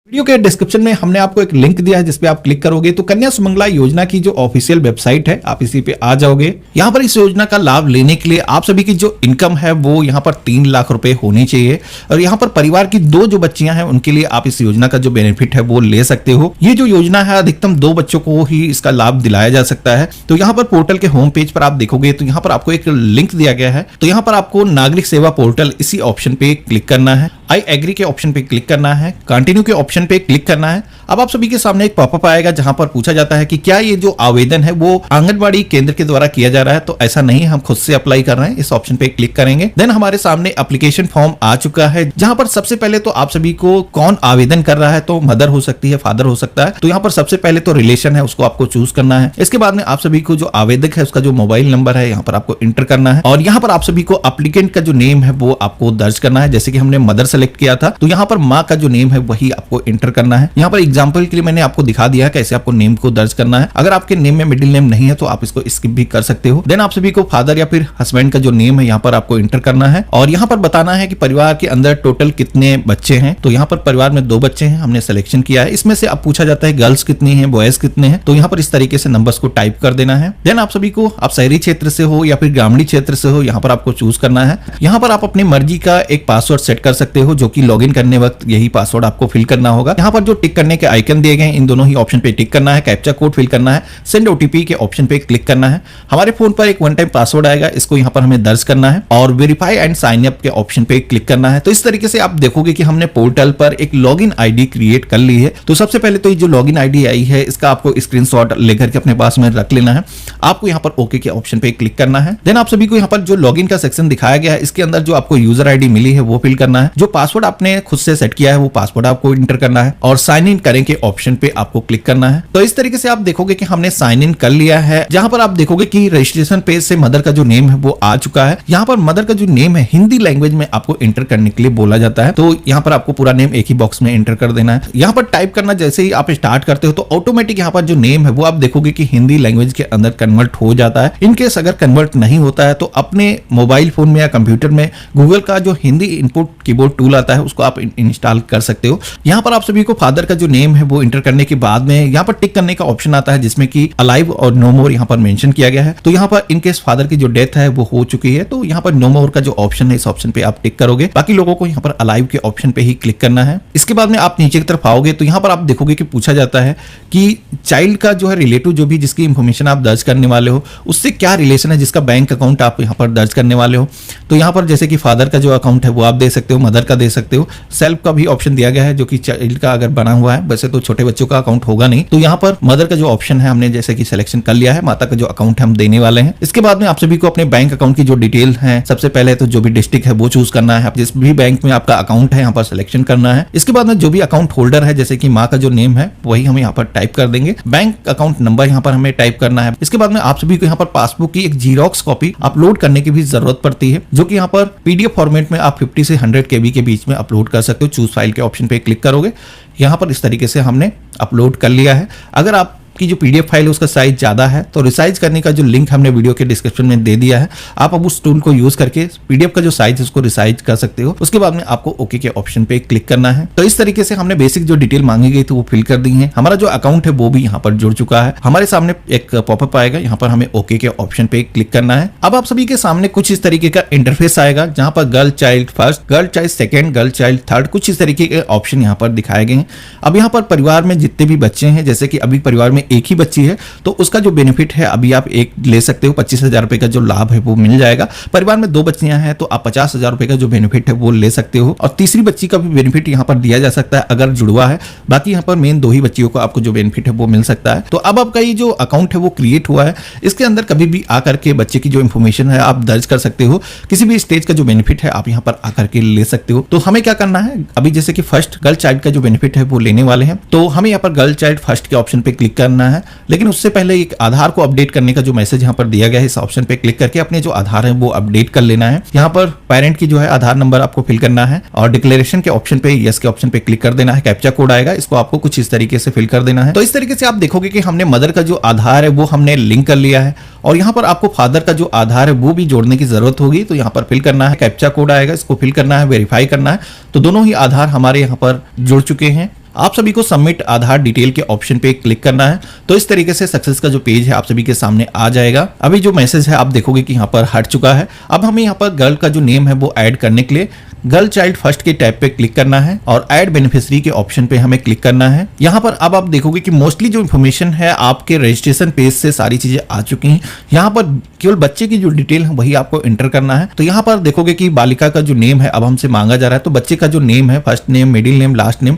Video के description में हमने आपको एक लिंक दिया है जिस पे आप क्लिक करोगे तो कन्या सुमंगला योजना की जो ऑफिशियल वेबसाइट है आप इसी पे आ जाओगे। यहाँ पर इस योजना का लाभ लेने के लिए आप सभी की जो इनकम है वो यहाँ पर 3 लाख रुपए होनी चाहिए और यहाँ पर परिवार की 2 जो बच्चियां हैं उनके लिए आप इस योजना का जो बेनिफिट है वो ले सकते हो। ये जो योजना है अधिकतम 2 बच्चों को ही इसका लाभ दिलाया जा सकता है। तो यहाँ पर पोर्टल के होम पेज पर आप देखोगे तो यहाँ पर आपको एक लिंक दिया गया है। तो यहाँ पर आपको नागरिक सेवा पोर्टल इसी ऑप्शन पे क्लिक करना है, आई एग्री के ऑप्शन पे क्लिक करना है, कंटिन्यू के ऑप्शन पे क्लिक करना है। अब आप सभी के सामने एक पॉपअप आएगा जहां पर पूछा जाता है कि क्या ये जो आवेदन है वो आंगनबाड़ी केंद्र के द्वारा किया जा रहा है। तो ऐसा नहीं है, हम खुद से अप्लाई कर रहे हैं। इस ऑप्शन पे क्लिक करेंगे, देन हमारे सामने एप्लीकेशन फॉर्म आ चुका है जहां पर सबसे पहले तो आप सभी को कौन आवेदन कर रहा है, तो मदर हो सकती है, फादर हो सकता है। तो यहाँ पर सबसे पहले तो रिलेशन है उसको आपको चूज करना है। इसके बाद में आप सभी को जो आवेदक है उसका जो मोबाइल नंबर है यहाँ पर आपको इंटर करना है और यहाँ पर आप सभी को एप्लीकेंट का जो नेम है वो आपको दर्ज करना है। जैसे कि हमने मदर सेलेक्ट किया था तो यहाँ पर माँ का जो नेम है वही आपको इंटर करना है। यहाँ पर एग्जांपल के लिए मैंने आपको दिखा दिया है कैसे आपको नेम को दर्ज करना है। अगर आपके नेम में मिडिल नेम नहीं है तो आप इसको स्किप भी कर सकते हो। देन आप सभी को फादर या फिर हस्बैंड का जो नेम है यहाँ पर आपको इंटर करना है और यहाँ पर बताना है कि परिवार के अंदर टोटल कितने बच्चे हैं। तो यहाँ पर परिवार में 2 बच्चे हैं, हमने सिलेक्शन किया है। इसमें से अब पूछा जाता है गर्ल्स कितनी है, बॉयज कितने हैं। तो यहाँ पर इस तरीके से नंबर्स को टाइप कर देना है। देन आप सभी को आप शहरी क्षेत्र से हो या फिर ग्रामीण क्षेत्र से हो यहाँ पर आपको चूज करना है। यहाँ पर आप अपनी मर्जी का एक पासवर्ड सेट कर सकते हो जो कि लॉगिन करने वक्त यही पासवर्ड आपको फिल करना होगा। यहाँ पर जो टिक करने के आइकन दिए गए इन दोनों ही ऑप्शन पे टिक करना है, कैप्चा कोड फिल करना है, सेंड ओटीपी के ऑप्शन पे क्लिक करना है। हमारे फोन पर एक वन टाइम पासवर्ड आएगा, इसको यहाँ पर हमें दर्ज करना है और वेरीफाई एंड साइन अप के ऑप्शन पे क्लिक करना है। तो इस तरीके से आप देखोगे कि हमने पोर्टल पर एक लॉगिन आईडी क्रिएट कर ली है। तो सबसे पहले तो ये जो लॉगिन आईडी आई है इसका आपको स्क्रीनशॉट लेकर के अपने पास में रख लेना है। आपको यहाँ पर ओके के ऑप्शन पे क्लिक करना है। देन आप सभी को यहाँ पर जो लॉगिन का सेक्शन दिखाया गया है इसके अंदर जो आपको यूजर आईडी मिली है वो फिल करना है। जो पासवर्ड आपने खुद से सेट किया है वो पासवर्ड आपको इंटर करना है और साइन इन करें के ऑप्शन पे आपको क्लिक करना है। तो इस तरीके से आप देखोगे कि हमने साइन इन कर लिया है। जहां पर आप देखोगे कि रजिस्ट्रेशन पेज से मदर का जो नेम है वो आ चुका है। यहाँ पर मदर का जो नेम है हिंदी लैंग्वेज में आपको इंटर करने के लिए बोला जाता है। तो यहाँ पर आपको पूरा नेम एक ही बॉक्स में इंटर कर देना है। यहाँ पर टाइप करना जैसे ही आप स्टार्ट करते हो तो ऑटोमेटिक यहाँ पर जो नेम है वो आप देखोगे कि हिंदी लैंग्वेज के अंदर कन्वर्ट हो जाता है। इनकेस अगर कन्वर्ट नहीं होता है तो अपने मोबाइल फोन में या कंप्यूटर में गूगल का जो हिंदी इनपुट कीबोर्ड टूल आता है उसको आप इंस्टॉल कर सकते हो। यहाँ पर आप सभी को फादर का जो नेम है वो इंटर करने के बाद में यहाँ पर टिक करने का ऑप्शन आता है जिसमें कि अलाइव और नो मोर यहाँ पर मेंशन किया गया है। तो यहाँ पर इनकेस फादर की जो डेथ है वो हो चुकी है तो यहाँ पर नो मोर का जो ऑप्शन है इस ऑप्शन पे आप टिक करोगे। बाकी लोगों को यहाँ पर अलाइव के ऑप्शन पे ही क्लिक करना है। इसके बाद में आप नीचे की तरफ आओगे तो यहाँ पर आप देखोगे कि पूछा जाता है कि चाइल्ड का जो है रिलेटिव जो भी जिसकी इंफॉर्मेशन आप दर्ज करने वाले हो उससे क्या रिलेशन है, जिसका बैंक अकाउंट आप यहाँ पर दर्ज करने वाले हो। तो यहाँ पर जैसे कि फादर का जो अकाउंट है वो आप दे सकते हो, मदर का दे सकते हो, सेल्फ का भी ऑप्शन दिया गया है जो कि चाइल्ड का अगर बना हुआ है, वैसे तो छोटे बच्चों का अकाउंट होगा नहीं। तो यहाँ पर मदर का जो ऑप्शन है हमने जैसे कि सिलेक्शन कर लिया है, माता का जो अकाउंट है हम देने वाले हैं। इसके बाद में आप सभी को अपने बैंक अकाउंट की जो डिटेल है सबसे पहले तो जो भी डिस्ट्रिक्ट है वो चूज करना है, जिस भी बैंक में आपका अकाउंट है यहाँ पर सिलेक्शन करना है। इसके बाद में जो भी अकाउंट होल्डर है जैसे कि माँ का जो नेम है वही हम यहाँ पर टाइप कर देंगे, बैंक अकाउंट नंबर यहाँ पर हमें टाइप करना है। इसके बाद में आप सभी को यहाँ पर पासबुक की एक जीरोक्स कॉपी अपलोड करने की भी जरूरत पड़ती है जो कि यहाँ पर पीडीएफ फॉर्मेट में आप 50 से 100 KB के बीच में अपलोड कर सकते हो। चूज फाइल के ऑप्शन पे क्लिक करोगे, यहाँ पर इस तरीके से हमने अपलोड कर लिया है। अगर आप की जो पीडीएफ फाइल है उसका साइज ज्यादा है तो रिसाइज करने का जो लिंक हमने वीडियो के डिस्क्रिप्शन में दे दिया है, आप अब उस टूल को यूज करके पीडीएफ का जो साइज है उसको रिसाइज कर सकते हो। उसके बाद में आपको ओके के ऑप्शन पे क्लिक करना है। तो इस तरीके से हमने बेसिक जो डिटेल मांगी गई थी वो फिल कर दी है। हमारा जो अकाउंट है वो भी यहाँ पर जुड़ चुका है। हमारे सामने एक पॉपअप आएगा, यहाँ पर हमें ओके के ऑप्शन पे क्लिक करना है। अब आप सभी के सामने कुछ इस तरीके का इंटरफेस आएगा जहां पर girl child first, girl child second, girl child third, कुछ इस तरीके के ऑप्शन यहाँ पर दिखाए गए हैं। अब यहाँ पर परिवार में जितने भी बच्चे हैं, जैसे कि अभी परिवार में एक ही बच्ची है तो उसका जो बेनिफिट है अभी आप एक ले सकते हो, 25,000 रुपए का जो लाभ है वो मिल जाएगा। परिवार में 2 बच्चियां हैं तो आप 50,000 रुपए का जो बेनिफिट है वो ले सकते हो और तीसरी बच्ची का भी बेनिफिट यहाँ पर दिया जा सकता है अगर जुड़वा है। बाकी यहाँ पर मेन 2 ही बच्चियों को आपको जो बेनिफिट है वो मिल सकता है। तो अब आपका ये जो अकाउंट है वो क्रिएट हुआ है, इसके अंदर कभी भी आकर के बच्चे की जो इन्फॉर्मेशन है आप दर्ज कर सकते हो। किसी भी स्टेज का जो बेनिफिट है आप यहाँ पर आकर के ले सकते हो। तो हमें क्या करना है, अभी जैसे कि फर्स्ट गर्ल चाइल्ड का जो बेनिफिट है वो लेने वाले हैं तो हमें यहाँ पर गर्ल चाइल्ड फर्स्ट के ऑप्शन पे क्लिक करना है। लेकिन उससे पहले एक आधार को अपडेट करने का जो मैसेज यहाँ पर दिया गया है इस ऑप्शन पे क्लिक करके अपने जो आधार है वो अपडेट कर लेना है। यहाँ पर पेरेंट की जो है आधार नंबर आपको फिल करना है और डिक्लेरेशन के ऑप्शन पे यस के ऑप्शन पे क्लिक कर देना है। कैप्चा कोड आएगा, इसको आपको कुछ इस तरीके से फिल कर देना है। तो इस तरीके से आप देखोगे कि हमने मदर का जो आधार है वो हमने लिंक कर लिया है और यहाँ पर आपको फादर का जो आधार है वो भी जोड़ने की जरूरत होगी। तो यहाँ पर फिल करना है, कैप्चा कोड आएगा, इसको फिल करना है, वेरीफाई करना है। तो दोनों ही आधार हमारे यहाँ पर जुड़ चुके हैं। आप सभी को सबमिट आधार डिटेल के ऑप्शन पे क्लिक करना है। तो इस तरीके से सक्सेस का जो पेज है आप सभी के सामने आ जाएगा। अभी जो मैसेज है आप देखोगे कि यहाँ पर हट चुका है। अब हमें यहाँ पर गर्ल का जो नेम है वो ऐड करने के लिए गर्ल चाइल्ड फर्स्ट के टैब पे क्लिक करना है और ऐड बेनिफिशियरी के ऑप्शन पे हमें क्लिक करना है। यहाँ पर अब आप देखोगे कि मोस्टली जो इन्फॉर्मेशन है आपके रजिस्ट्रेशन पेज से सारी चीजें आ चुकी हैं। यहाँ पर केवल बच्चे की जो डिटेल है वही आपको एंटर करना है। तो यहाँ पर देखोगे कि बालिका का जो नेम है अब हमसे मांगा जा रहा है। तो बच्चे का जो नेम है, first name, middle name, last name,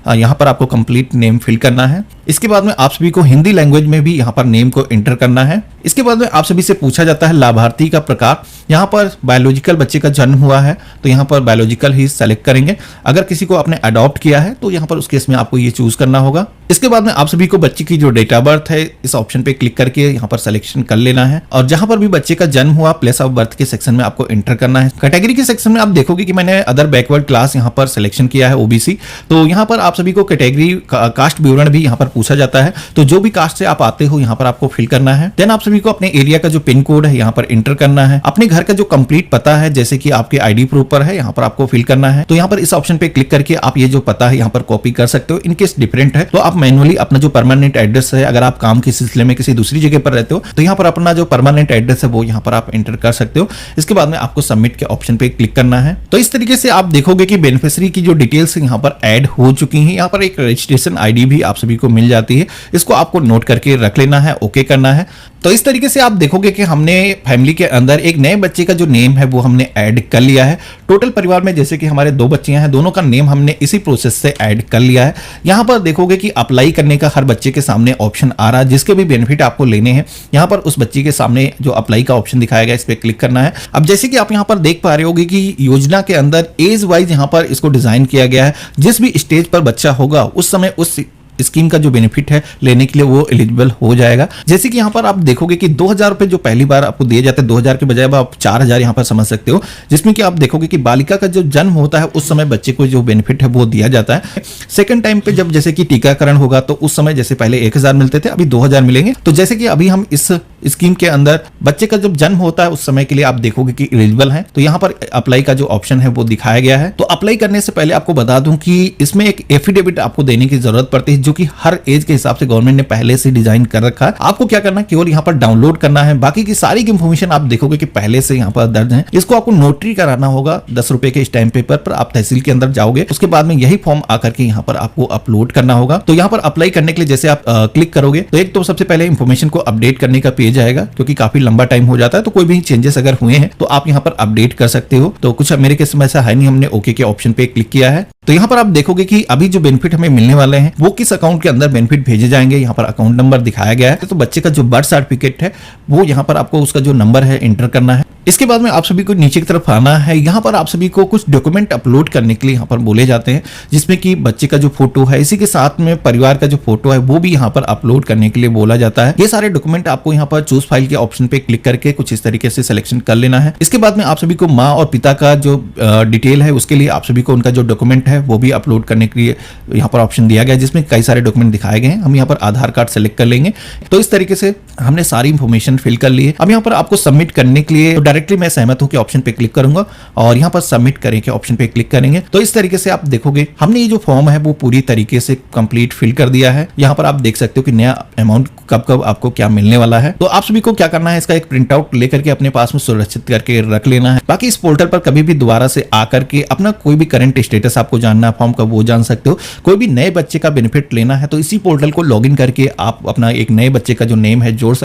यहाँ पर आपको कंप्लीट नेम फिल करना है। इसके बाद में आप सभी को हिंदी लैंग्वेज में भी यहाँ पर नेम को एंटर करना है। इसके बाद में आप सभी से पूछा जाता है लाभार्थी का प्रकार। यहाँ पर बायोलॉजिकल बच्चे का जन्म हुआ है तो यहाँ पर बायोलॉजिकल ही सेलेक्ट करेंगे। अगर किसी को आपने अडॉप्ट किया है तो यहाँ पर उस केस में आपको ये चूज करना होगा। इसके बाद में आप सभी को बच्चे की जो डेट ऑफ बर्थ है इस ऑप्शन पे क्लिक करके यहाँ पर सिलेक्शन कर लेना है और जहां पर भी बच्चे का जन्म हुआ प्लेस ऑफ बर्थ के सेक्शन में आपको एंटर करना है। कैटेगरी के सेक्शन में आप देखोगे कि मैंने अदर बैकवर्ड क्लास यहाँ पर सिलेक्शन किया है, ओबीसी। तो यहाँ पर आप सभी को कैटेगरी कास्ट विवरण भी यहाँ पर पूछा जाता है। तो जो भी कास्ट से आप आते हो यहाँ पर आपको फिल करना है। देन आप सभी को अपने एरिया का जो पिन कोड है यहाँ पर एंटर करना है। अपने घर का जो कंप्लीट पता है जैसे कि आपके आईडी प्रूफ पर है यहाँ पर आपको फिल करना है। तो यहाँ पर इस ऑप्शन पे क्लिक करके आप ये जो पता है यहाँ पर कॉपी कर सकते हो। इनकेस डिफरेंट है तो आप मैनुअली अपना जो परमानेंट एड्रेस है, अगर आप काम के सिलसिले में किसी दूसरी जगह पर रहते हो तो यहाँ पर अपना जो परमानेंट एड्रेस है वो यहाँ पर आप एंटर कर सकते हो। इसके बाद में आपको सबमिट के ऑप्शन पे क्लिक करना है। तो इस तरीके से आप देखोगे कि बेनिफिशियरी की जो डिटेल्स यहाँ पर ऐड हो चुकी हैं। यहाँ पर एक रजिस्ट्रेशन आईडी भी आप सभी को मिल जाती है, इसको आपको नोट करके रख लेना है, ओके करना है। तो इस तरीके से आप देखोगे कि हमने फैमिली के अंदर एक नए बच्चे का जो नेम है वो हमने ऐड कर लिया है। टोटल परिवार में जैसे कि हमारे 2 बच्चियां हैं, दोनों का नेम हमने इसी प्रोसेस से ऐड कर लिया है। यहाँ पर देखोगे कि अप्लाई करने का हर बच्चे के सामने ऑप्शन आ रहा है, जिसके भी बेनिफिट आपको लेने हैं। यहाँ पर उस बच्चे के सामने जो अप्लाई का ऑप्शन दिखाया गया इस पर क्लिक करना है। अब जैसे कि आप यहाँ पर देख पा रहे होगे कि योजना के अंदर एज वाइज यहाँ पर इसको डिजाइन किया गया है। जिस भी स्टेज पर बच्चा होगा उस समय उस स्कीम का जो बेनिफिट है लेने के लिए वो एलिजिबल हो जाएगा। जैसे कि यहाँ पर आप देखोगे कि 2000 रुपए जो पहली बार आपको दिए जाते हैं, 2000 के बजाय आप 4000 यहाँ पर समझ सकते हो, जिसमें कि आप देखोगे कि बालिका का जो जन्म होता है उस समय बच्चे को जो बेनिफिट है वो दिया जाता है। सेकंड टाइम पे जब जैसे कि टीकाकरण होगा तो उस समय जैसे पहले 1000 मिलते थे, अभी 2000 मिलेंगे। तो जैसे कि अभी हम इस स्कीम के अंदर बच्चे का जब जन्म होता है उस समय के लिए आप देखोगे कि एलिजिबल है। तो यहाँ पर अप्लाई का जो ऑप्शन है वो दिखाया गया है। तो अप्लाई करने से पहले आपको बता दूं कि इसमें एक एफिडेविट आपको देने की जरूरत पड़ती है, जो कि हर एज के हिसाब से गवर्नमेंट ने पहले से डिजाइन कर रखा है। आपको क्या करना है, केवल यहाँ पर डाउनलोड करना है। बाकी की सारी इंफॉर्मेशन आप देखोगे कि पहले से यहाँ पर दर्ज है। इसको आपको नोटरी कराना होगा 10 रुपए के स्टैम्प पेपर पर। आप तहसील के अंदर जाओगे, उसके बाद में यही फॉर्म आकर के यहाँ पर आपको अपलोड करना होगा। तो यहाँ पर अप्लाई करने के लिए जैसे आप क्लिक करोगे तो एक तो सबसे पहले इंफॉर्मेशन को अपडेट करने का पेज आएगा, क्योंकि काफी लंबा टाइम हो जाता है। तो कोई भी चेंजेस अगर हुए हैं तो आप यहाँ पर अपडेट कर सकते हो। तो कुछ मेरे केस में ऐसा है नहीं, हमने ओके के ऑप्शन पे क्लिक किया है। तो यहाँ पर आप देखोगे कि अभी जो बेनिफिट हमें मिलने वाले हैं वो किस अकाउंट के अंदर बेनिफिट भेजे जाएंगे। यहाँ पर अकाउंट नंबर दिखाया गया है। तो बच्चे का जो बर्थ सर्टिफिकेट है वो यहाँ पर आपको उसका जो नंबर है एंटर करना है। इसके बाद में आप सभी को नीचे की तरफ आना है। यहाँ पर आप सभी को कुछ डॉक्यूमेंट अपलोड करने के लिए यहाँ पर बोले जाते हैं, जिसमें कि बच्चे का जो फोटो है, इसी के साथ में परिवार का जो फोटो है वो भी यहाँ पर अपलोड करने के लिए बोला जाता है। ये सारे डॉक्यूमेंट आपको यहाँ पर चूज फाइल के ऑप्शन पे क्लिक करके कुछ इस तरीके से सिलेक्शन कर लेना है। इसके बाद में आप सभी को माँ और पिता का जो डिटेल है उसके लिए आप सभी को उनका जो डॉक्यूमेंट है वो भी अपलोड करने के लिए यहाँ पर ऑप्शन दिया गया है, जिसमें कई सारे डॉक्यूमेंट दिखाए गए हैं। हम यहाँ पर आधार कार्ड सेलेक्ट कर लेंगे। तो इस तरीके से हमने सारी इंफॉर्मेशन फिल कर ली है। अब यहाँ पर आपको सबमिट करने के लिए डायरेक्टली मैं सहमत हूं के ऑप्शन पे क्लिक करूंगा और यहाँ पर सबमिट करें के ऑप्शन पे क्लिक करेंगे। तो इस तरीके से आप देखोगे हमने ये जो फॉर्म है वो पूरी तरीके से कंप्लीट फिल कर दिया है। यहाँ पर आप देख सकते हो कि नया अमाउंट कब कब आपको क्या मिलने वाला है। तो आप सभी को क्या करना है, इसका एक प्रिंट आउट लेकर के अपने पास में सुरक्षित करके रख लेना है। बाकी इस पोर्टल पर कभी भी दोबारा से आकर के अपना कोई भी करंट स्टेटस आपको जानना है फॉर्म का वो जान सकते हो। कोई भी नए बच्चे का बेनिफिट लेना है तो इसी पोर्टल को लॉगिन करके आप अपना एक नए बच्चे का जो नेम है जोड़